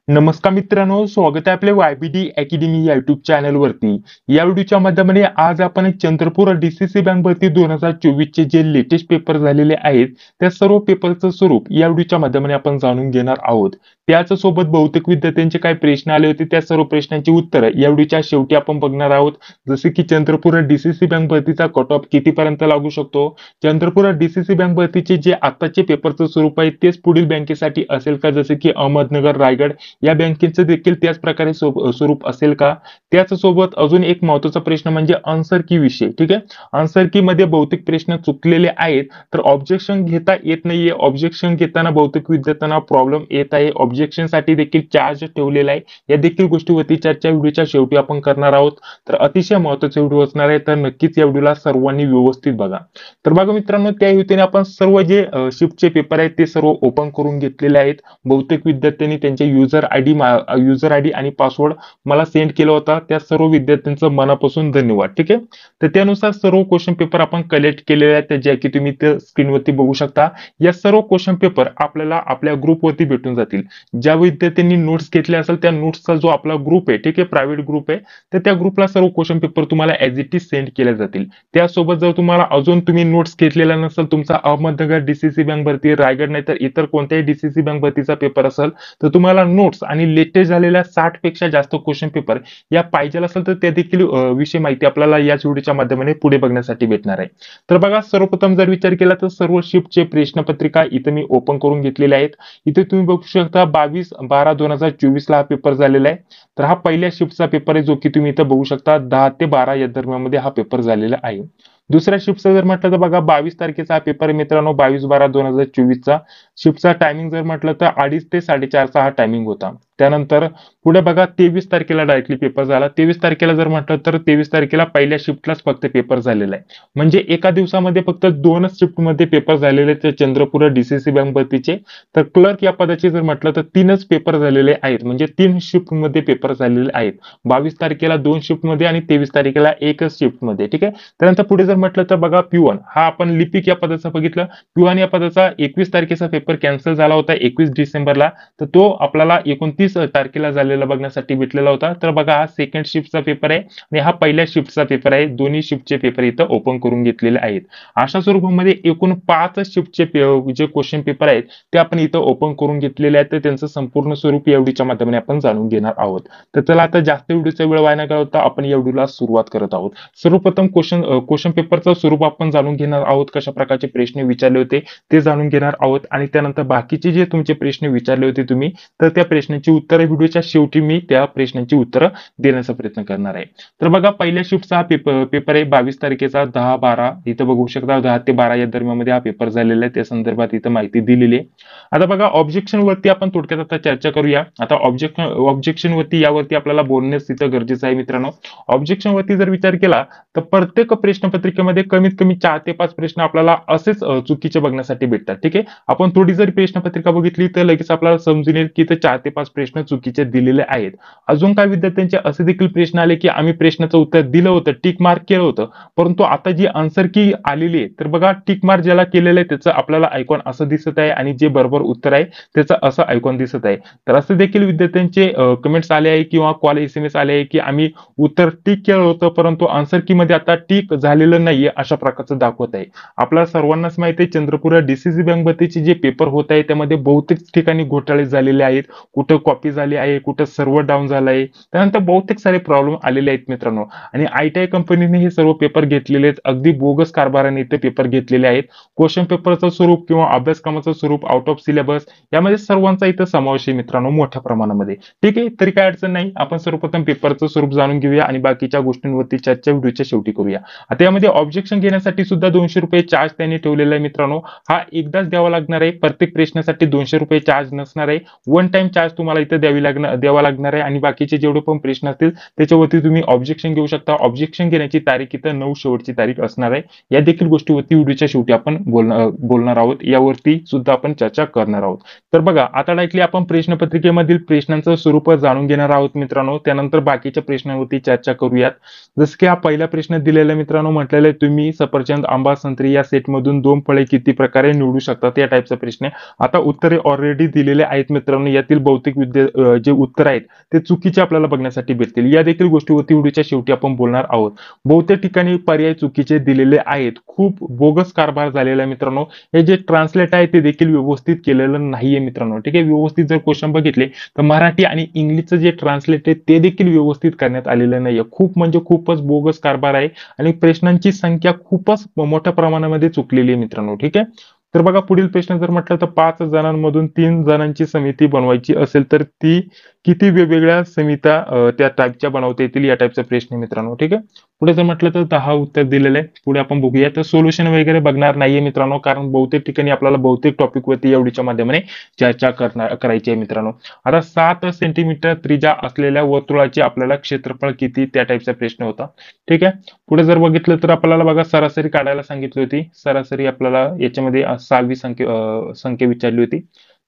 नमस्कार मित्रांनो, स्वागत आहे आपल्या YBD अकॅडमी या युट्यूब चॅनलवरती। या व्हिडिओच्या माध्यमाने आज आपण चंद्रपूर DCC बँक भरती 2024 चे जे लेटेस्ट पेपर झालेले आहेत त्या सर्व पेपरचं स्वरूप या व्हिडिओच्या माध्यमाने आपण जाणून घेणार आहोत। त्याच सोबत बहुतेक विद्यार्थ्यांचे काय प्रश्न आले होते त्या सर्व प्रश्नांची उत्तरे या व्हिडिओच्या शेवटी आपण बघणार आहोत। जसे की चंद्रपूर DCC बँक भरतीचा कट ऑफ कितीपर्यंत लागू शकतो, चंद्रपूर DCC बँक भरतीचे जे आताचे पेपरचं स्वरूप आहे तेच पुढील बँकेसाठी असेल का, जसे की अहमदनगर, रायगड या बँकेचं देखील त्याच प्रकारे स्वरूप असेल का। त्याच सोबत अजून एक महत्त्वाचा प्रश्न म्हणजे आन्सर की विषय। ठीक आहे, आन्सर की मध्ये बहुतेक प्रश्न चुकलेले आहेत तर ऑब्जेक्शन घेता येत नाहीये। ऑब्जेक्शन घेताना बहुतेक विद्यार्थ्यांना प्रॉब्लेम येत आहे। ऑब्जेक्शन साठी देखील चार्ज ठेवलेला आहे। या देखील गोष्टीवरती चर्चा व्हिडिओच्या शेवटी आपण करणार आहोत। तर अतिशय महत्त्वाचा व्हिडिओ असणार आहे, तर नक्कीच या व्हिडिओला सर्वांनी व्यवस्थित बघा। तर बघा मित्रांनो, त्या हेतूने आपण सर्व जे शिफ्टचे पेपर आहेत ते सर्व ओपन करून घेतलेले आहेत। बहुतेक विद्यार्थ्यांनी त्यांचे युजर आयडी आणि पासवर्ड मला सेंड केला होता, त्या सर्व विद्यार्थ्यांचं मनापासून धन्यवाद। ठीक आहे, तर त्यानुसार सर्व क्वेश्चन पेपर आपण कलेक्ट केलेले आहेत, जे की तुम्ही त्या स्क्रीनवरती बघू शकता। या सर्व क्वेश्चन पेपर आपल्याला आपल्या ग्रुपवरती भेटून जातील। ज्या विद्यार्थ्यांनी नोट्स घेतले असेल त्या नोट्सचा जो आपला ग्रुप आहे, ठीक आहे, प्रायव्हेट ग्रुप आहे, तर त्या ग्रुपला सर्व क्वेश्चन पेपर तुम्हाला ॲज इट इज सेंड केले जातील। त्यासोबत जर तुम्हाला अजून तुम्ही नोट्स घेतलेला नसेल, तुमचा अहमदनगर DCC बँक भरती, रायगड नाही तर इतर कोणत्याही DCC बँक भरतीचा पेपर असेल तर तुम्हाला नोट्स आणि लेटेस्ट झालेल्या 60 पेक्षा जास्त क्वेश्चन पेपर या पाहिजे असेल तर त्या देखील विषय माहिती आपल्याला याच व्हिडिओच्या माध्यमाने पुढे बघण्यासाठी भेटणार आहे। तर बघा, सर्वप्रथम जर विचार केला तर सर्व शिफ्टचे प्रश्नपत्रिका इथे मी ओपन करून घेतलेले आहेत। इथे तुम्ही बघू शकता 22/12/2024 ला हा पेपर झालेला आहे। तर हा पहिल्या शिफ्टचा पेपर आहे, जो की तुम्ही इथं बघू शकता 10 ते 12 या दरम्यान हा पेपर झालेला आहे। दुसऱ्या शिफ्टचा जर म्हटलं तर बघा 22 तारखेचा हा पेपर आहे मित्रांनो, 22/12/2024 चा। शिफ्टचा टायमिंग जर म्हटलं तर 2:30 ते 4:30 हा टायमिंग होता। त्यानंतर पुढे बघा 23 तारखेला डायरेक्टली पेपर झाला। 23 तारखेला जर म्हटलं तर 23 तारखेला पहिल्या शिफ्टलाच फक्त पेपर झालेला आहे। म्हणजे एका दिवसामध्ये फक्त 2च शिफ्टमध्ये पेपर झालेले आहेत चंद्रपूर DCC बँक भरतीचे। तर क्लर्क या पदाचे जर म्हटलं तर 3च पेपर झालेले आहेत, म्हणजे 3 शिफ्टमध्ये पेपर झालेले आहेत। 22 तारखेला 2 शिफ्टमध्ये आणि 23 तारखेला 1च शिफ्टमध्ये। ठीक आहे, त्यानंतर पुढे जर म्हटलं तर बघा P1 हा आपण लिपिक या पदाचा बघितलं। P1 या पदाचा 21 तारखेचा पेपर कॅन्सल झाला होता 21 डिसेंबरला, तर तो आपल्याला 29 तारखेला झालेला बघण्यासाठी भेटलेला होता। तर बघा हा सेकंड शिफ्टचा पेपर आहे आणि हा पहिल्या शिफ्टचा पेपर आहे। दोन्ही शिफ्टचे पेपर इथं ओपन करून घेतलेले आहेत। अशा स्वरूपामध्ये एकूण 5 शिफ्टचे जे क्वेश्चन पेपर आहेत ते आपण इथं ओपन करून घेतलेले आहेत। तर त्यांचं संपूर्ण स्वरूप या व्हिडिओच्या माध्यमाने आपण जाणून घेणार आहोत। तर चला आता जास्त व्हिडिओचा वेळ वाया न घालवता आपण या व्हिडिओला सुरुवात करत आहोत। सर्वप्रथम क्वेश्चन पेपरचं स्वरूप आपण जाणून घेणार आहोत, कशा प्रकारचे प्रश्न विचारले होते ते जाणून घेणार आहोत आणि त्यानंतर बाकीचे जे तुमचे प्रश्न विचारले होते तुम्ही, तर त्या प्रश्नांची उत्तरे व्हिडिओच्या शेवटी मी त्या प्रश्नांची उत्तरं देण्याचा प्रयत्न करणार आहे। तर बघा पहिल्या शिफ्टचा हा पेपर आहे 22 तारखेचा 10-12 इथं बघू शकता 10 ते 12 या दरम्यान हा पेपर झालेला आहे, त्या संदर्भात इथं माहिती दिलेली आहे। आता बघा ऑब्जेक्शन वरती आपण थोडक्यात आता चर्चा करूया। आता ऑब्जेक्शन वरती यावरती आपल्याला बोलणेच तिथं गरजेचं आहे मित्रांनो। ऑब्जेक्शन वरती जर विचार केला तर प्रत्येक प्रश्नपत्रिकेमध्ये कमीत कमी 4 ते 5 प्रश्न आपल्याला असेच चुकीचे बघण्यासाठी भेटतात। ठीक आहे, आपण थोडी जरी प्रश्नपत्रिका बघितली तर लगेच आपल्याला समजून येईल की ते 4 ते 5 प्रश्न चुकीचे दिलेले आहेत। अजून काही विद्यार्थ्यांचे असे देखील प्रश्न आले की आम्ही प्रश्नाचं उत्तर दिलं होतं, टिक मार्क केलं होतं, परंतु आता जी आन्सर की आलेली आहे तर बघा टिक मार्क ज्याला केलेलं आहे त्याचं आपल्याला आयकॉन असं दिसत आहे आणि जे बरोबर उत्तर आहे त्याचं असं आयकॉन दिसत आहे। तर असे देखील विद्यार्थ्यांचे कमेंट्स आले आहे किंवा कॉल SMS आले आहे की आम्ही उत्तर टिक केलं होतं परंतु आन्सर की मध्ये आता टिक झालेलं नाहीये अशा प्रकारचं दाखवत आहे। आपल्याला सर्वांनाच माहिती आहे चंद्रपूर DCC बँक भरतीचे जे पेपर होत आहे त्यामध्ये बहुतेक ठिकाणी घोटाळे झालेले आहेत, कुठं कॉपी झाली आहे, कुठं सर्व्हर डाऊन झालं आहे, त्यानंतर बहुतेक सारे प्रॉब्लेम आलेले आहेत मित्रांनो। आणि ITI कंपनीने हे सर्व पेपर घेतलेले आहेत, अगदी बोगस कारभाराने इथे पेपर घेतलेले आहेत। क्वेश्चन पेपरचं स्वरूप किंवा अभ्यासक्रमाचं स्वरूप आउट ऑफ सिलेबस यामध्ये सर्वांचा इथं समावेश आहे मित्रांनो मोठ्या प्रमाणामध्ये। ठीक आहे, तरी काय अडचण नाही, आपण सर्वप्रथम पेपरचं स्वरूप जाणून घेऊया आणि बाकीच्या गोष्टींवरती चर्चा व्हिडिओच्या शेवटी करूया। आता यामध्ये ऑब्जेक्शन घेण्यासाठी सुद्धा ₹200 चार्ज त्यांनी ठेवलेला आहे मित्रांनो। हा एकदाच द्यावा लागणार आहे, प्रत्येक प्रश्नासाठी ₹200 चार्ज नसणार आहे। वन टाइम चार्ज तुम्हाला इथं द्यावा लागणार आहे आणि बाकीचे जेवढे पण प्रश्न असतील त्याच्यावरती तुम्ही ऑब्जेक्शन घेऊ शकता। ऑब्जेक्शन घेण्याची तारीख इथं 9 शेवटची तारीख असणार आहे। या देखील गोष्टीवरती व्हिडिओच्या शेवटी आपण बोलणार आहोत, यावरती सुद्धा आपण चर्चा करणार आहोत। तर बघा आता डायरेक्टली आपण प्रश्नपत्रिकेमधील प्रश्नांचं स्वरूप जाणून घेणार आहोत मित्रांनो, त्यानंतर बाकीच्या प्रश्नांवरती चर्चा करूयात। जसं की हा पहिला प्रश्न दिलेला मित्रांनो, म्हटलेलं आहे तुम्ही सफरचंद, आंबा, संत्री या सेटमधून 2 फळे किती प्रकारे निवडू शकतात, या टाईपचा प्रश्न आहे। आता उत्तरे ऑलरेडी दिलेले आहेत मित्रांनो, यातील बहुतेक जे उत्तर आहेत ते चुकीचे आपल्याला बघण्यासाठी भेटतील. या देखील गोष्टीवरती व्हिडिओच्या शेवटी आपण बोलणार आहोत. बहुतेक ठिकाणी पर्याय चुकीचे दिलेले आहेत. खूप बोगस कारभार झालेला आहे मित्रांनो. हे जे ट्रान्सलेट आहे ते देखील व्यवस्थित केलेलं नाहीये मित्रांनो. ठीक आहे, व्यवस्थित जर क्वेश्चन बघितले तर मराठी आणि इंग्लिशचं जे ट्रान्सलेट आहे ते देखील व्यवस्थित करण्यात आलेलं नाहीये. खूप म्हणजे खूपच बोगस कारभार आहे आणि प्रश्नांची संख्या खूपच मोठ्या प्रमाणामध्ये चुकलेली आहे मित्रांनो. ठीक आहे, तर बघा पुढील प्रश्न जर म्हटलं तर 5 जणांमधून 3 जणांची समिती बनवायची असेल तर ती किती वेगवेगळ्या समित्या त्या टाईपच्या बनवता येतील, या टाईपचा प्रश्न आहे मित्रांनो. ठीक आहे, पुढे जर म्हटलं तर 10 उत्तर दिलेलं आहे. पुढे आपण बघूया, तर सोल्युशन वगैरे बघणार नाहीये मित्रांनो, कारण बहुतेक ठिकाणी आपल्याला बहुतेक टॉपिक वरती एवढीच्या माध्यमाने चर्चा करायची आहे मित्रांनो. आता 7 सेंटीमीटर त्रिज्या असलेल्या वर्तुळाचे आपल्याला क्षेत्रफळ किती, त्या टाईपचा प्रश्न होता. ठीक आहे, पुढे जर बघितलं तर आपल्याला बघा सरासरी काढायला सांगितली होती. सरासरी आपल्याला याच्यामध्ये 6वी संख्या विचारली होती.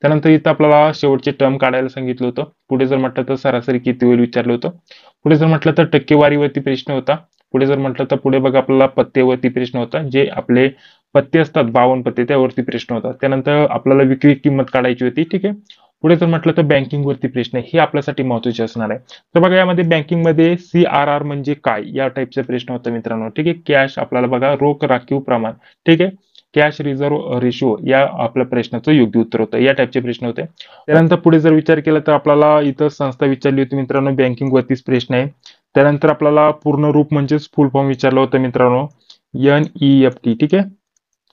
त्यानंतर इथं आपल्याला शेवटचे टर्म काढायला सांगितलं होतं. पुढे जर म्हटलं तर सरासरी किती होईल विचारलं होतं. पुढे जर म्हटलं तर टक्केवारीवरती प्रश्न होता. पुढे जर म्हटलं तर पुढे बघा आपल्याला पत्तेवरती प्रश्न होता. जे आपले पत्ते असतात 52 पत्ते, त्यावरती प्रश्न होता. त्यानंतर आपल्याला विक्री किंमत काढायची होती. ठीक आहे, पुढे जर म्हटलं तर बँकिंग वरती प्रश्न हे आपल्यासाठी महत्त्वाचे असणार आहे. तर बघा यामध्ये बँकिंग मध्ये CRR म्हणजे काय, या टाईपचा प्रश्न होता मित्रांनो. ठीक आहे, कॅश आपल्याला बघा रोख राखीव प्रमाण. ठीक आहे, कॅश रिझर्व्ह रेशो या आपल्या प्रश्नाचं योग्य उत्तर होतं. या टाईपचे प्रश्न होते. त्यानंतर पुढे जर विचार केला तर आपल्याला इथं संस्था विचारली होती मित्रांनो, बँकिंग वरतीच प्रश्न आहे. त्यानंतर आपल्याला पूर्ण रूप म्हणजेच फुल फॉर्म विचारलं होतं मित्रांनो, NEFT. ठीक आहे,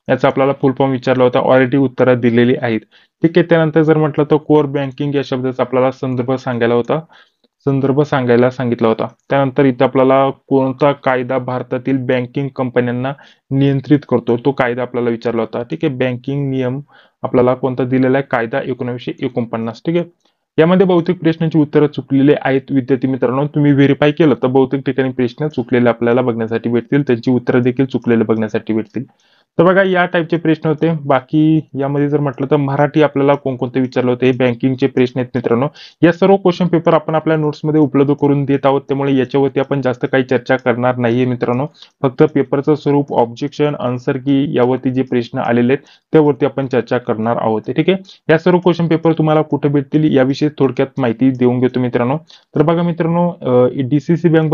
याचा आपल्याला फुल फॉर्म विचारला होता. ऑलरेडी उत्तरं दिलेली आहेत. ठीक आहे, त्यानंतर जर म्हटलं तर कोर बँकिंग या शब्दाचा आपल्याला संदर्भ सांगायला सांगितला होता. त्यानंतर इथं आपल्याला कोणता कायदा भारतातील बँकिंग कंपन्यांना नियंत्रित करतो, तो कायदा आपल्याला विचारला होता. ठीक आहे, बँकिंग नियम आपल्याला कोणता दिलेला आहे, कायदा 1949. ठीक आहे, यामध्ये बहुतेक प्रश्नांची उत्तरं चुकलेले आहेत विद्यार्थी मित्रांनो. तुम्ही व्हेरीफाय केलं तर बहुतेक ठिकाणी प्रश्न चुकलेले आपल्याला बघण्यासाठी भेटतील, त्यांची उत्तरं देखील चुकलेले बघण्यासाठी भेटतील. तर बघा या टाईपचे प्रश्न होते. बाकी यामध्ये जर म्हटलं तर मराठी आपल्याला कोणकोणते विचारलं होते, हे बँकिंगचे प्रश्न आहेत मित्रांनो. या सर्व क्वेश्चन पेपर आपण आपल्या नोट्समध्ये उपलब्ध करून देत आहोत, त्यामुळे याच्यावरती आपण जास्त काही चर्चा करणार नाहीये मित्रांनो. फक्त पेपरचं स्वरूप, ऑब्जेक्शन, आन्सर की यावरती जे प्रश्न आलेले आहेत त्यावरती आपण चर्चा करणार आहोत. ठीक आहे, या सर्व क्वेश्चन पेपर तुम्हाला कुठे भेटतील याविषयी थोडक्यात माहिती देऊन घेतो मित्रांनो. तर बघा मित्रांनो, डीसीसी बँक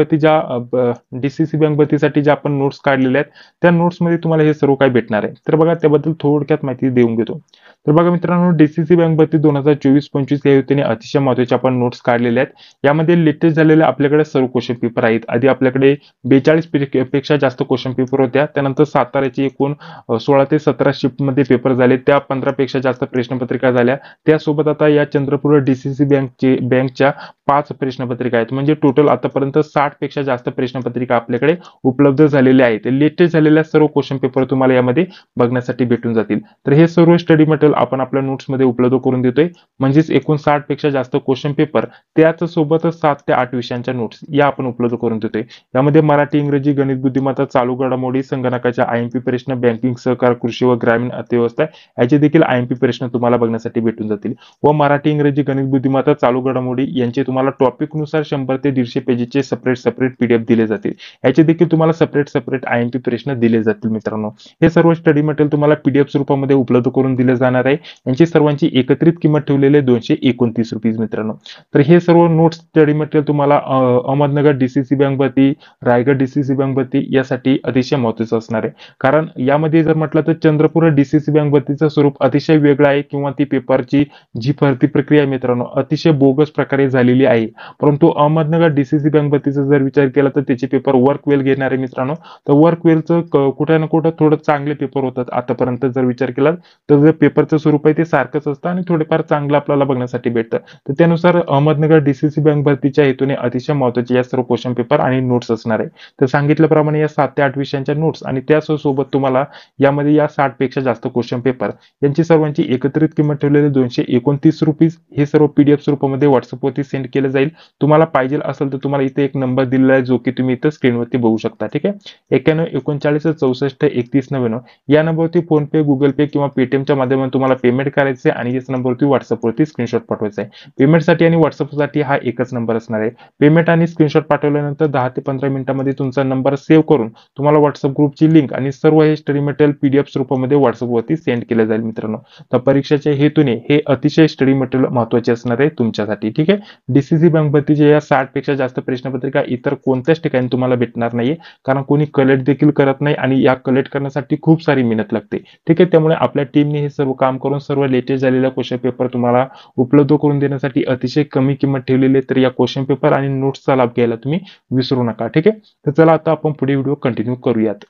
भरतीसाठी ज्या आपण नोट्स काढलेल्या आहेत त्या नोट्समध्ये तुम्हाला हे सर्व काही भेटणार आहे. तर बघा त्याबद्दल थोडक्यात माहिती देऊन घेतो. तर बघा मित्रांनो, डीसीसी बँक भरती 2024-25 या युतीने अतिशय महत्त्वाचे आपण नोट्स काढलेले आहेत. यामध्ये लेटेस्ट झालेले आपल्याकडे सर्व क्वेश्चन पेपर आहेत. आधी आपल्याकडे 42 पेक्षा जास्त क्वेश्चन पेपर होत्या. त्यानंतर साताऱ्याचे एकूण 16 ते 17 शिफ्ट मध्ये पेपर झाले, त्या 15 पेक्षा जास्त प्रश्नपत्रिका झाल्या. त्यासोबत आता या चंद्रपूर डीसीसी बँकच्या 5 प्रश्नपत्रिका आहेत. म्हणजे टोटल आतापर्यंत 60 पेक्षा जास्त प्रश्नपत्रिका आपल्याकडे उपलब्ध झालेल्या आहेत. लेटेस्ट झालेल्या सर्व क्वेश्चन पेपर तुम्हाला यामध्ये बघण्यासाठी भेटून जातील. तर हे सर्व स्टडी मटेरियल आपण आपल्या नोट्समध्ये उपलब्ध करून देतोय. म्हणजेच एकूण 60 पेक्षा जास्त क्वेश्चन पेपर, त्याच सोबतच 7 ते 8 विषयांच्या नोट्स या आपण उपलब्ध करून देतोय. यामध्ये मराठी, इंग्रजी, गणित, बुद्धिमत्ता, चालू घडामोडी, संगणकाच्या IMP प्रश्न, बँकिंग, सहकार, कृषी व ग्रामीण अर्थव्यवस्था याचे देखील IMP प्रश्न तुम्हाला बघण्यासाठी भेटून जातील. व मराठी, इंग्रजी, गणित, बुद्धिमत्ता, चालू घडामोडी यांचे तुम्हाला टॉपिक नुसार 100 ते 150 पेजेसचे सेपरेट PDF दिले जातील. याचे देखील तुम्हाला सेपरेट IMP प्रश्न दिले जातील मित्रांनो. हे सर्व स्टडी मटेरियल तुम्हाला PDF स्वरूपामध्ये उपलब्ध करून दिले जाणार आहे. यांची सर्वांची एकत्रित किंमत ठेवलेली आहे ₹229 मित्रांनो. तर हे सर्व नोट्स स्टडी मटेरियल तुम्हाला अहमदनगर डीसीसी बँक भरती, रायगड डीसीसी बँक भरती यासाठी अतिशय महत्त्वाचं असणार आहे. कारण यामध्ये जर म्हटलं तर चंद्रपूर डीसीसी बँक भरतीचं स्वरूप अतिशय वेगळं आहे, किंवा ती पेपरची जी भरती प्रक्रिया आहे मित्रांनो अतिशय बोगस प्रकारे झालेली आहे. परंतु अहमदनगर डीसीसी बँक भरतीचा जर विचार केला तर त्याचे पेपर वर्क वेल घेणार आहे मित्रांनो. तर वर्क वेलचं कुठं ना कुठं थोडं चांगले पेपर होतात. आतापर्यंत जर विचार केला तर जे पेपरचं स्वरूप आहे ते सारखंच असतं आणि थोडेफार चांगलं आपल्याला बघण्यासाठी भेटतं. तर त्यानुसार अहमदनगर डीसीसी बँक भरतीच्या हेतूने अतिशय महत्त्वाचे या सर्व क्वेश्चन पेपर आणि नोट्स असणार आहे. तर सांगितल्याप्रमाणे या 7 ते 8 विषयांच्या नोट्स आणि त्यासोबत तुम्हाला यामध्ये या 60 पेक्षा जास्त क्वेश्चन पेपर यांची सर्वांची एकत्रित किंमत ठेवलेली ₹229. हे सर्व PDF स्वरूपामध्ये व्हॉट्सअपवरती सेंड केलं जाईल. तुम्हाला पाहिजे असेल तर तुम्हाला इथे एक नंबर दिलेला आहे जो की तुम्ही इथं स्क्रीनवरती बघू शकता. ठीक आहे, 91 39 64 31 99 या नंबरवरती फोन पे, गुगल पे किंवा पेटीएमच्या माध्यमातून तुम्हाला पेमेंट करायचं आहे आणि याच नंबरवरती व्हॉट्सअपवरती स्क्रीनशॉट पाठवायचा आहे. पेमेंटसाठी आणि व्हॉट्सअपसाठी हा एकच नंबर असणार आहे. पेमेंट आणि स्क्रीनशॉट पाठवल्यानंतर 10 ते 15 मिनिटांमध्ये तुमचा नंबर सेव्ह करून तुम्हाला व्हॉट्सअप ग्रुपची लिंक आणि सर्व हे स्टडी मटेरियल पीडीएफ स्वरूपामध्ये व्हॉट्सअपवरती सेंड केलं जाईल मित्रांनो. तर परीक्षेच्या हेतूने हे अतिशय स्टडी मटेरियल महत्त्वाचे असणार आहे तुमच्यासाठी. ठीक आहे, डीसीसी बँक भरतीच्या या 60 पेक्षा जास्त प्रश्नपत्रिका इतर कोणत्याच ठिकाणी तुम्हाला भेटणार नाहीये, कारण कोणी कलेक्ट देखील करत नाही आणि या कलेक्ट करण्यासाठी खूप सारी मेहनत लागते. ठीक आहे, त्यामुळे आपल्या टीमने हे सर्व काम करून सर्व लेटेस्ट झालेल्या क्वेश्चन पेपर तुम्हाला उपलब्ध करून देण्यासाठी अतिशय कमी किंमत ठेवलेली आहे. तर या क्वेश्चन पेपर आणि नोट्सचा लाभ घ्यायला तुम्ही विसरू नका. ठीक आहे, तर चला आता आपण पुढे व्हिडिओ कंटिन्यू करूयात.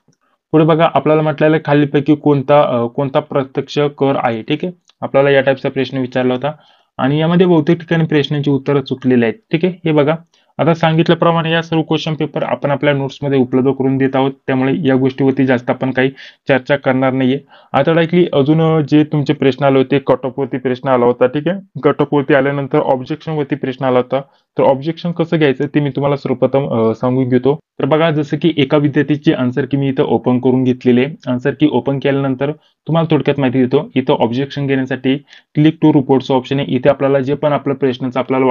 पुढे बघा, आपल्याला म्हटलेलं आहे खालीलपैकी कोणता प्रत्यक्ष कर आहे. ठीक आहे, आपल्याला या टाईपचा प्रश्न विचारला होता आणि यामध्ये बहुतेक ठिकाणी प्रश्नांची उत्तरं चुकलेली आहेत. ठीक आहे, हे बघा, आता सांगितल्याप्रमाणे या सर्व क्वेश्चन पेपर आपण आपल्या नोट्समध्ये उपलब्ध करून देत आहोत, त्यामुळे या गोष्टीवरती जास्त आपण काही चर्चा करणार नाहीये. आता डायरेक्टली अजून जे तुमचे प्रश्न आले होते, कट ऑफ वरती प्रश्न आला होता. ठीक आहे, कट ऑफ वरती आल्यानंतर ऑब्जेक्शन वरती प्रश्न आला होता. तर ऑब्जेक्शन कसं घ्यायचं ते मी तुम्हाला सर्वप्रथम सांगून घेतो. तर बघा, जसं की एका विद्यार्थीची आन्सर की मी इथं ओपन करून घेतलेली आहे. आन्सर की ओपन केल्यानंतर तुम्हाला थोडक्यात माहिती देतो. इथं ऑब्जेक्शन घेण्यासाठी क्लिक टू रिपोर्टचं ऑप्शन आहे. इथे आपल्याला जे पण आपलं प्रश्नाचं आपल्याला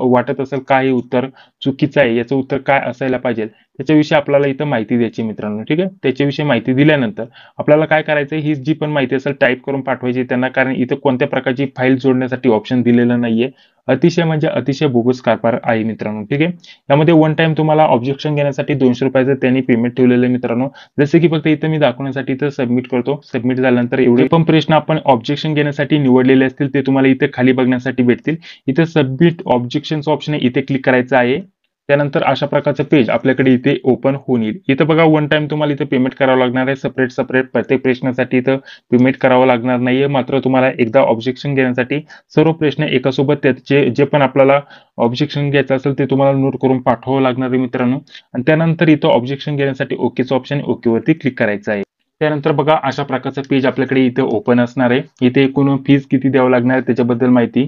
वाटत असेल काय हे उत्तर चुकीचं आहे, याचं उत्तर काय असायला पाहिजे, त्याच्याविषयी आपल्याला इथं माहिती द्यायची मित्रांनो. ठीक आहे, त्याच्याविषयी माहिती दिल्यानंतर आपल्याला काय करायचं, ही जी पण माहिती असेल टाईप करून पाठवायची त्यांना, कारण इथं कोणत्या प्रकारची फाईल जोडण्यासाठी ऑप्शन दिलेलं नाहीये. अतिशय म्हणजे अतिशय बोगस कारभार आहे मित्रांनो. ठीक आहे, यामध्ये वन टाइम तुम्हाला ऑब्जेक्शन घेण्यासाठी 200 रुपयाचं त्यांनी पेमेंट ठेवलेलं आहे मित्रांनो. जसे की फक्त इथं मी दाखवण्यासाठी इथं सबमिट करतो. सबमिट झाल्यानंतर एवढे पण प्रश्न आपण ऑब्जेक्शन घेण्यासाठी निवडलेले असतील ते तुम्हाला इथे खाली बघण्यासाठी भेटतील. इथे सबमिट ऑब्जेक्शनचं ऑप्शन आहे, इथे क्लिक करायचं आहे. त्यानंतर अशा प्रकारचं पेज आपल्याकडे इथे ओपन होऊन येईल. इथं बघा, वन टाइम तुम्हाला इथे पेमेंट करावं लागणार आहे. सेपरेट प्रत्येक प्रश्नासाठी इथं पेमेंट करावं लागणार नाहीये. मात्र तुम्हाला एकदा ऑब्जेक्शन घेण्यासाठी सर्व प्रश्न एकासोबत त्याचे जे पण आपल्याला ऑब्जेक्शन घ्यायचं असेल ते तुम्हाला नोट करून पाठवावं लागणार आहे मित्रांनो. आणि त्यानंतर इथं ऑब्जेक्शन घेण्यासाठी ओकेचं ऑप्शन, ओके वरती क्लिक करायचं आहे. त्यानंतर बघा, अशा प्रकारचं पेज आपल्याकडे इथे ओपन असणार आहे. इथे एकूण फीज किती द्यावं लागणार आहे त्याच्याबद्दल माहिती.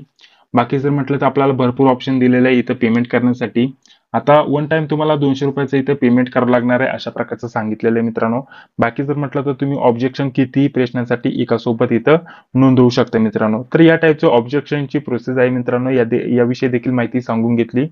बाकी जर म्हटलं तर आपल्याला भरपूर ऑप्शन दिलेलं आहे इथं पेमेंट करण्यासाठी. आता वन टाइम तुम्हाला 200 रुपयाचं इथं पेमेंट करावं लागणार आहे, अशा प्रकारचं सांगितलेलं आहे मित्रांनो. बाकी जर म्हटलं तर तुम्ही ऑब्जेक्शन कितीही प्रश्नांसाठी एकासोबत इथं नोंदवू शकता मित्रांनो. तर या टाईपचं ऑब्जेक्शनची प्रोसेस आहे मित्रांनो, याविषयी देखील माहिती सांगून घेतली.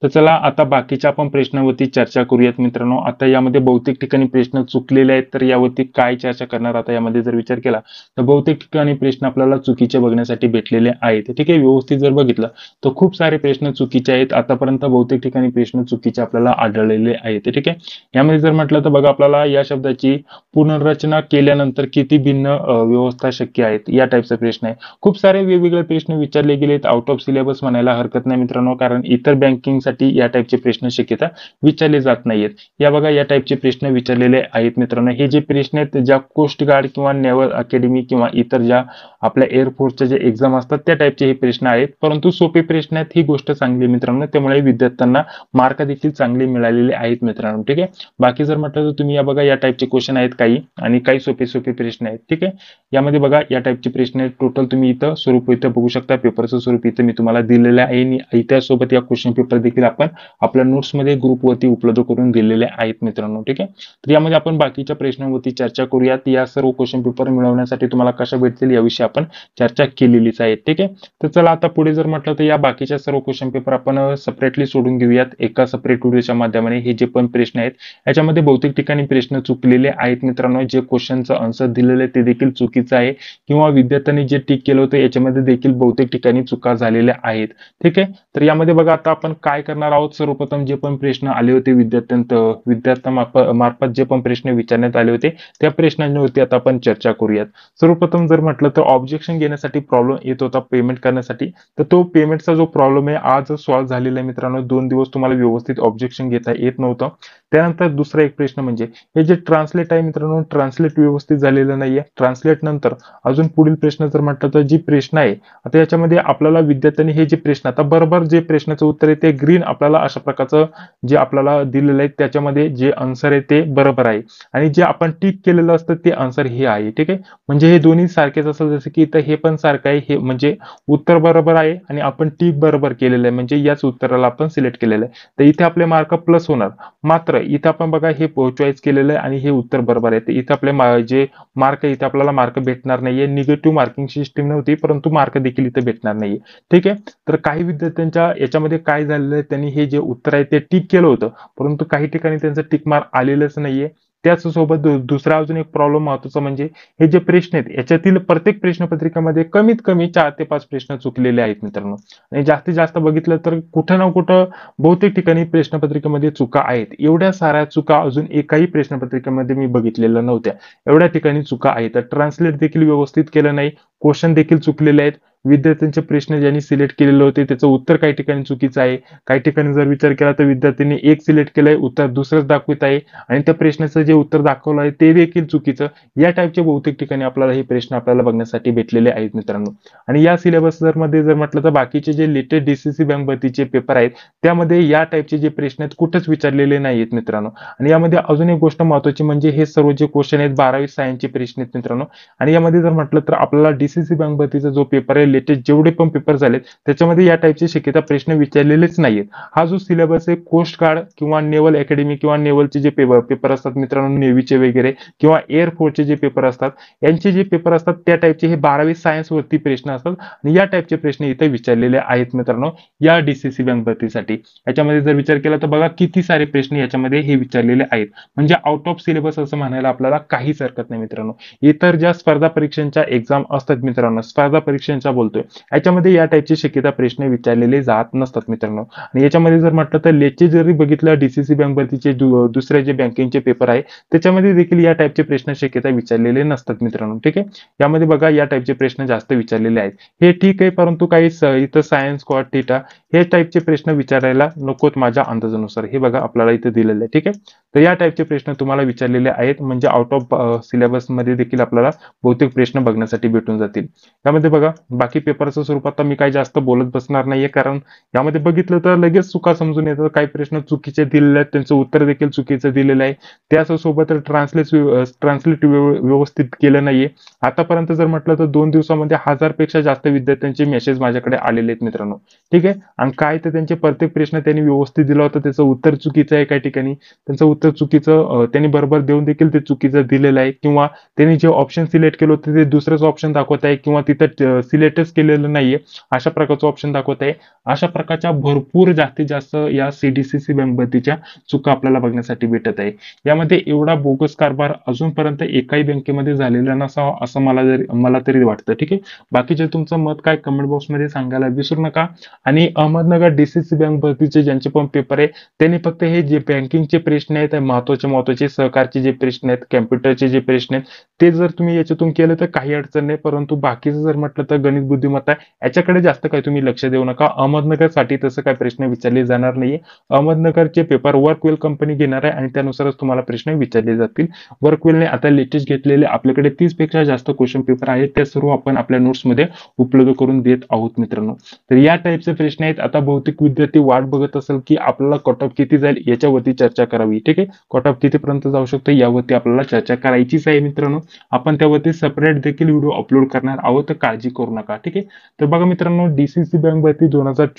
तर चला आता बाकीच्या आपण प्रश्नावरती चर्चा करूयात मित्रांनो. आता यामध्ये बहुतेक ठिकाणी प्रश्न चुकलेले आहेत, तर यावरती काय चर्चा करणार आता यामध्ये जर विचार केला तर बहुतेक ठिकाणी प्रश्न आपल्याला चुकीचे बघण्यासाठी भेटलेले आहेत. ठीक आहे, व्यवस्थित जर बघितलं तर खूप सारे प्रश्न चुकीचे आहेत. आतापर्यंत बहुतेक ठिकाणी प्रश्न चुकीचे आपल्याला आढळलेले आहेत. ठीक आहे, यामध्ये जर म्हटलं तर बघा, आपल्याला या शब्दाची पुनर्रचना केल्यानंतर किती भिन्न व्यवस्था शक्य आहेत, या टाईपचा प्रश्न आहे. खूप सारे वेगवेगळे प्रश्न विचारले गेलेत, आउट ऑफ सिलेबस म्हणायला हरकत नाही मित्रांनो, कारण इतर बँकिंग साठी या टाईपचे प्रश्न शक्यता विचारले जात नाहीयेत. या बघा, या टाईपचे प्रश्न विचारलेले आहेत मित्रांनो. हे जे प्रश्न आहेत ज्या कोस्ट गार्ड किंवा नेव्हल अकॅडमी किंवा इतर ज्या आपल्या एअरफोर्सच्या जे एक्झाम असतात त्या टाईपचे हे प्रश्न आहेत, परंतु सोपे प्रश्न आहेत, ही गोष्ट चांगली मित्रांनो. त्यामुळे विद्यार्थ्यांना मार्क देखील चांगले मिळालेले आहेत मित्रांनो. ठीक आहे, बाकी जर म्हटलं तर तुम्ही या बघा, या टाईपचे क्वेश्चन आहेत काही, आणि काही सोपे प्रश्न आहेत. ठीक आहे, यामध्ये बघा या टाईपचे प्रश्न आहेत. टोटल तुम्ही इथं स्वरूप इथं बघू शकता, पेपरचं स्वरूप इथं मी तुम्हाला दिलेलं आहे आणि त्यासोबत या क्वेश्चन पेपर देखील आपण आपल्या नोट्समध्ये ग्रुपवरती उपलब्ध करून दिलेले आहेत मित्रांनो. ठीक आहे, तर यामध्ये आपण बाकीच्या प्रश्नांवरती चर्चा करूयात. या सर्व क्वेश्चन पेपर मिळवण्यासाठी तुम्हाला कशा भेटतील याविषयी आपण चर्चा केलेलीच आहे. ठीक आहे, तर चला आता पुढे जर म्हटलं तर या बाकीच्या सर्व क्वेश्चन पेपर आपण सेपरेटली सोडून घेऊयात एका सेपरेट व्हिडिओच्या माध्यमाने. हे जे पण प्रश्न आहेत याच्यामध्ये बहुतेक ठिकाणी प्रश्न चुकलेले आहेत मित्रांनो. जे क्वेश्चनचं आन्सर दिलेलं आहे ते देखील चुकीचं आहे, किंवा विद्यार्थ्यांनी जे टिक केलं होतं याच्यामध्ये देखील बहुतेक ठिकाणी चुका झालेल्या आहेत. ठीक आहे, तर यामध्ये बघा आता आपण काय करणार आहोत. सर्वप्रथम जे पण प्रश्न आले होते विद्यार्थ्यांमार्फत जे पण प्रश्न विचारण्यात आले होते त्या प्रश्नांवरती आता आपण चर्चा करूयात. सर्वप्रथम जर म्हटलं तर ऑब्जेक्शन घेण्यासाठी प्रॉब्लेम येत होता पेमेंट करण्यासाठी, तर तो पेमेंटचा जो प्रॉब्लेम आहे आज सॉल्व्ह झालेला आहे मित्रांनो. 2 दिवस तुम्हाला व्यवस्थित ऑब्जेक्शन घेता येत नव्हतं, त्यानंतर दुसरा एक प्रश्न म्हणजे हे जे ट्रान्सलेट आहे मित्रांनो, ट्रान्सलेट व्यवस्थित झालेलं नाहीये. ट्रान्सलेट नंतर अजून पुढील प्रश्न जर म्हटलं तर जी प्रश्न आहे, आता याच्यामध्ये आपल्याला विद्यार्थ्यांनी हे जे प्रश्न आता बरोबर जे प्रश्नाचं उत्तर आहे ते ग्रीन आपल्याला अशा प्रकारचं जे आपल्याला दिलेलं आहे त्याच्यामध्ये जे आन्सर आहे ते बरोबर आहे आणि जे आपण टिक केलेलं असतं ते आन्सर हे आहे. ठीक आहे, म्हणजे हे दोन्ही सारखेच असेल, जसं की इथं हे पण सारखं आहे, हे म्हणजे उत्तर बरोबर आहे आणि आपण टिक बरोबर केलेलं आहे, म्हणजे याच उत्तराला आपण सिलेक्ट केलेलं आहे. तर इथे आपले मार्क प्लस होणार. मात्र इथं आपण बघा हे चॉईस केलेलं आहे आणि हे उत्तर बरोबर आहे. तर इथं आपले जे मार्क आहे इथे आपल्याला मार्क भेटणार नाहीये. निगेटिव्ह मार्किंग सिस्टीम नव्हती, परंतु मार्क देखील इथे भेटणार नाहीये. ठीक आहे, तर काही विद्यार्थ्यांच्या याच्यामध्ये काय झालेलं आहे, त्यांनी हे जे उत्तर आहे ते टिक केलं होतं, परंतु काही ठिकाणी त्यांचं टिक मार्क आलेलंच नाहीये. त्याचसोबत दुसरा अजून एक प्रॉब्लेम महत्वाचा म्हणजे हे जे प्रश्न आहेत याच्यातील प्रत्येक प्रश्नपत्रिकेमध्ये कमीत कमी 4 ते 5 प्रश्न चुकलेले आहेत मित्रांनो. आणि जास्तीत जास्त बघितलं तर कुठं ना कुठं बहुतेक ठिकाणी प्रश्नपत्रिकेमध्ये चुका आहेत. एवढ्या साऱ्या चुका अजून एकाही प्रश्नपत्रिकेमध्ये मी बघितलेल्या नव्हत्या. एवढ्या ठिकाणी चुका आहेत. तर ट्रान्सलेट देखील व्यवस्थित केलं नाही, क्वेश्चन देखील चुकलेले आहेत. विद्यार्थ्यांचे प्रश्न ज्यांनी सिलेक्ट केलेले होते त्याचं उत्तर काही ठिकाणी चुकीचं आहे. काही ठिकाणी जर विचार केला तर विद्यार्थ्यांनी एक सिलेक्ट केलंय, उत्तर दुसरंच दाखवित आहे आणि त्या प्रश्नाचं जे उत्तर दाखवलं आहे ते देखील चुकीचं. या टाईपचे बहुतेक ठिकाणी आपल्याला हे प्रश्न आपल्याला बघण्यासाठी भेटलेले आहेत मित्रांनो. आणि या सिलेबस मध्ये जर म्हटलं तर बाकीचे जे लेटेस्ट डीसीसी बँक भरतीचे पेपर आहेत त्यामध्ये या टाईपचे जे प्रश्न आहेत कुठेच विचारलेले नाहीत मित्रांनो. आणि यामध्ये अजून एक गोष्ट महत्वाची म्हणजे हे सर्व जे क्वेश्चन आहेत 12वी सायन्सचे प्रश्न आहेत मित्रांनो. आणि यामध्ये जर म्हटलं तर आपल्याला डीसीसी बँक भरतीचा जो पेपर आहे लेटेस्ट जेवढे पण पेपर झालेत त्याच्यामध्ये या टाईपचे शक्यता प्रश्न विचारलेलेच नाहीत. हा जो सिलेबस आहे कोस्ट गार्ड किंवा नेव्हल अकॅडमी किंवा नेव्हलचे जे पेपर असतात मित्रांनो, नेव्हीचे वगैरे किंवा एअरफोर्सचे जे पेपर असतात यांचे जे पेपर असतात त्या टाईपचे हे 12वी सायन्स वरती प्रश्न असतात आणि या टाईपचे प्रश्न इथे विचारलेले आहेत मित्रांनो या डीसीसी बँक भरतीसाठी. याच्यामध्ये जर विचार केला तर बघा किती सारे प्रश्न याच्यामध्ये हे विचारलेले आहेत, म्हणजे आउट ऑफ सिलेबस असं म्हणायला आपल्याला काहीच हरकत नाही मित्रांनो. इतर ज्या स्पर्धा परीक्षांच्या एक्झाम असतात मित्रांनो, स्पर्धा परीक्षांच्या बोलतोय, याच्यामध्ये या टाईपची शक्यता प्रश्न विचारलेले जात नसतात मित्रांनो. आणि याच्यामध्ये जर म्हटलं तर लेटचे जरी बघितलं डीसीसी बँक भरतीचे दुसरे जे बँकिंगचे पेपर आहे त्याच्यामध्ये देखील या टाईपचे प्रश्न शक्यता विचारलेले नसतात मित्रांनो. ठीक आहे, यामध्ये बघा या टाईपचे प्रश्न जास्त विचारलेले आहेत. हे ठीक आहे, परंतु काही इथं सायन्स कॉट थिटा हे टाईपचे प्रश्न विचारायला नकोत माझ्या अंदाजानुसार. हे बघा आपल्याला इथे दिलेलं आहे. ठीक आहे, तर या टाईपचे प्रश्न तुम्हाला विचारलेले आहेत, म्हणजे आउट ऑफ सिलेबस मध्ये देखील आपल्याला बहुतेक प्रश्न बघण्यासाठी भेटून जातील. त्यामध्ये बघा बाकी पेपरचं स्वरूप आता मी काही जास्त बोलत बसणार नाहीये, कारण यामध्ये बघितलं तर लगेच चुका समजून येतात. काही प्रश्न चुकीचे दिलेले आहेत, त्यांचं उत्तर देखील चुकीचं दिलेलं आहे. त्यासोबत ट्रान्सलेट व्यवस्थित केलं नाहीये. आतापर्यंत जर म्हटलं तर 2 दिवसामध्ये 1000 पेक्षा जास्त विद्यार्थ्यांचे मेसेज माझ्याकडे आलेले आहेत मित्रांनो. ठीक आहे, आणि काय तर त्यांचे प्रत्येक प्रश्न त्यांनी व्यवस्थित दिला होता, त्याचं उत्तर चुकीचं आहे. काही ठिकाणी त्यांचं उत्तर चुकीचं त्यांनी बरोबर देऊन देखील ते चुकीचं दिलेलं आहे, किंवा त्यांनी जे ऑप्शन सिलेक्ट केलं होतं ते दुसरंच ऑप्शन दाखवत आहे, किंवा तिथं सिलेक्टच केलेलं नाहीये अशा प्रकारचं ऑप्शन दाखवत आहे. अशा प्रकारच्या भरपूर जास्तीत जास्त या सीडीसीसी बँक भरतीच्या चुका आपल्याला बघण्यासाठी भेटत आहे. यामध्ये एवढा बोगस कारभार अजूनपर्यंत एकाही बँकेमध्ये झालेला नसावा असं मला तरी वाटतं. ठीक आहे, बाकीचे तुमचं मत काय कमेंट बॉक्समध्ये सांगायला विसरू नका. आणि अहमदनगर डीसीसी बँक भरतीचे ज्यांचे पण पेपर आहे त्यांनी फक्त हे जे बँकिंगचे प्रश्न आहेत महत्वाचे सहकारचे जे प्रश्न आहेत, कॅम्प्युटरचे जे प्रश्न आहेत ते जर तुम्ही याच्यातून केलं तर काही अडचण नाही, परंतु बाकीचं जर म्हटलं तर गणित बुद्धिमत्ता याच्याकडे जास्त काही तुम्ही लक्ष देऊ नका. अहमदनगरसाठी तसं काही प्रश्न विचारले जाणार नाहीये. अहमदनगरचे पेपर वर्कवेल कंपनी घेणार आहे आणि त्यानुसारच तुम्हाला प्रश्न विचारले जातील. वर्कवेलने आता लेटेस्ट घेतलेले आपल्याकडे 30 पेक्षा जास्त क्वेश्चन पेपर आहेत, ते सर्व आपण आपल्या नोट्समध्ये उपलब्ध करून देत आहोत मित्रांनो. तर या टाईपचे प्रश्न आहेत. आता बहुतेक विद्यार्थी वाट बघत असेल की आपल्याला कट ऑफ किती जाईल याच्यावरती चर्चा करावी. ठीक आहे, कट ऑफ कितीपर्यंत जाऊ शकतो यावरती आपल्याला चर्चा करायचीच आहे मित्रांनो. आपण त्यावरती सेपरेट देखील व्हिडिओ अपलोड करणार आहोत, तर काळजी करू नका. ठीक आहे, तर बघा मित्रांनो डीसीसी बँक भरती 2024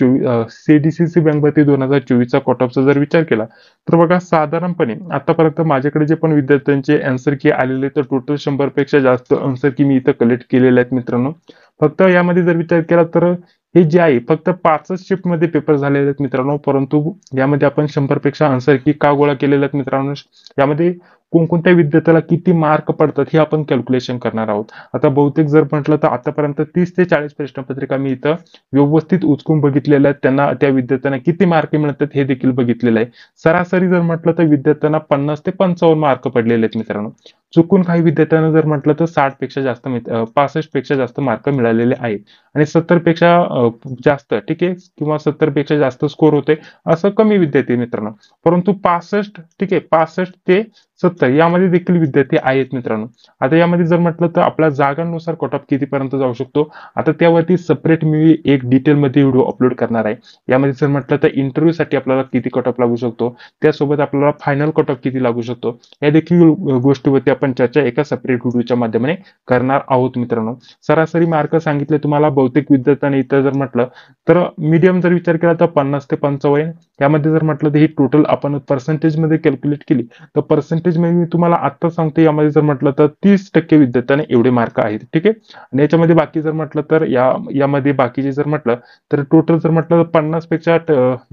सीडीसीसी बँक भरती 2024चा कट ऑफचा जर विचार केला तर बघा साधारणपणे आतापर्यंत माझ्याकडे जे पण विद्यार्थ्यांचे आन्सर की आलेले तर टोटल 100 पेक्षा जास्त आन्सर की मी इथं कलेक्ट केलेले आहेत मित्रांनो. फक्त यामध्ये जर विचार केला तर हे जे आहे फक्त 5च शिफ्ट मध्ये पेपर झालेले आहेत मित्रांनो, परंतु यामध्ये आपण 100 पेक्षा आन्सर की का गोळा केलेले आहेत मित्रांनो, यामध्ये कोणकोणत्या विद्यार्थ्याला किती मार्क पडतात हे आपण कॅल्क्युलेशन करणार आहोत. आता बहुतेक जर म्हटलं तर आतापर्यंत 30 ते 40 प्रश्नपत्रिका मी इथं व्यवस्थित उचकून बघितलेल्या आहेत, त्यांना त्या विद्यार्थ्यांना किती मार्क मिळतात हे देखील बघितलेलं आहे. सरासरी जर म्हटलं तर विद्यार्थ्यांना 50 ते 55 मार्क पडलेले आहेत मित्रांनो. चुकून काही विद्यार्थ्यांना जर म्हटलं तर 60 पेक्षा जास्त 65 पेक्षा जास्त मार्क मिळालेले आहेत. आणि 70 पेक्षा जास्त, ठीक आहे, किंवा 70 पेक्षा जास्त स्कोर होते असं कमी विद्यार्थी मित्रांनो. परंतु 65, ठीक आहे, 65 ते 70 यामध्ये देखील विद्यार्थी आहेत मित्रांनो. आता यामध्ये जर म्हटलं तर आपल्या जागांनुसार कट ऑफ कितीपर्यंत जाऊ शकतो, आता त्यावरती सेपरेट मी एक डिटेलमध्ये व्हिडिओ अपलोड करणार आहे. यामध्ये जर म्हटलं तर इंटरव्ह्यूसाठी आपल्याला किती कट ऑफ लागू शकतो, त्यासोबत आपल्याला फायनल कट ऑफ किती लागू शकतो, या देखील गोष्टीवरती आपण चर्चा एका सेपरेट व्हिडिओच्या माध्यमाने करणार आहोत मित्रांनो. सरासरी मार्क सांगितले तुम्हाला बहुतेक विद्यार्थ्यांनी इथं जर म्हटलं तर मीडियम जर विचार केला तर 50 ते 55. यामध्ये जर म्हटलं तर ही टोटल आपण पर्सेंटेज मध्ये कॅल्क्युलेट केली तर पर्सेंटेज मध्ये मी तुम्हाला आता सांगतो, यामध्ये जर म्हटलं तर 30% विद्यार्थ्यांना एवढे मार्क आहेत, ठीक आहे. आणि याच्यामध्ये बाकी जर म्हटलं तर यामध्ये बाकीचे जर म्हटलं तर टोटल जर म्हटलं तर 50 पेक्षा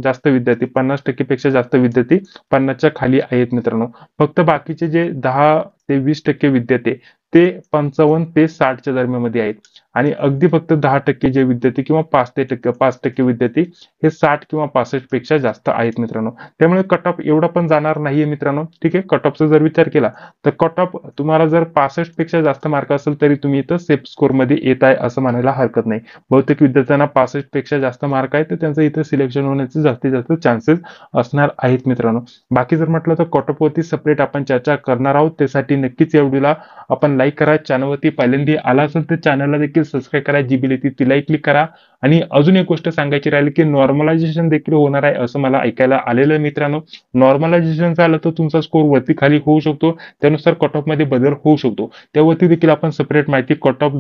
जास्त विद्यार्थी, 50% पेक्षा जास्त विद्यार्थी 50च्या खाली आहेत मित्रांनो. फक्त बाकीचे जे 10 ते 20% विद्यार्थी ते 55 ते 60च्या दरम्यान आहेत. आणि अगदी फक्त 10% जे विद्यार्थी किंवा 5% विद्यार्थी हे 60 किंवा 65 पेक्षा जास्त आहेत मित्रांनो. त्यामुळे कट ऑफ एवढा पण जाणार नाहीये मित्रांनो, ठीक आहे. कट ऑफचा जर विचार केला तर कट ऑफ तुम्हाला जर 65 पेक्षा जास्त मार्क असेल तरी तुम्ही इथं सेफ स्कोर मध्ये येत आहे असं म्हणायला हरकत नाही. बहुतेक विद्यार्थ्यांना 65 पेक्षा जास्त मार्क आहे तर त्यांचं इथं सिलेक्शन होण्याचे जास्तीत जास्त चान्सेस असणार आहेत मित्रांनो. बाकी जर म्हटलं तर कट ऑफ वरती सेपरेट आपण चर्चा करणार आहोत. त्यासाठी नक्कीच या व्हिडिओला आपण लाईक करा. चॅनलवरती पहिल्यांदा आला असेल तर चॅनलला देखील सबस्क्राईब करा, जी बेल येते तिलाही क्लिक करा. आणि अजून एक गोष्ट सांगायची राहिली की नॉर्मलायझेशन देखील होणार आहे असं मला ऐकायला आलेलं आहे मित्रांनो. नॉर्मलायझेशन झालं तर तुमचा स्कोर वरती खाली होऊ शकतो, त्यानुसार कट ऑफ मध्ये बदल होऊ शकतो. त्यावरती देखील आपण सेपरेट माहिती कट ऑफ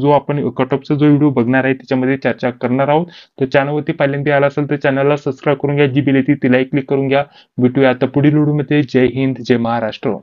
कट ऑफचा जो व्हिडिओ बघणार आहे त्याच्यामध्ये चर्चा करणार आहोत. तर चॅनलवरती पहिल्यांदा आला असेल तर चॅनलला सबस्क्राईब करून घ्या, जी बेल येते तिलाही क्लिक करून घ्या. भेटूया आता पुढील व्हिडिओमध्ये. जय हिंद, जय महाराष्ट्र.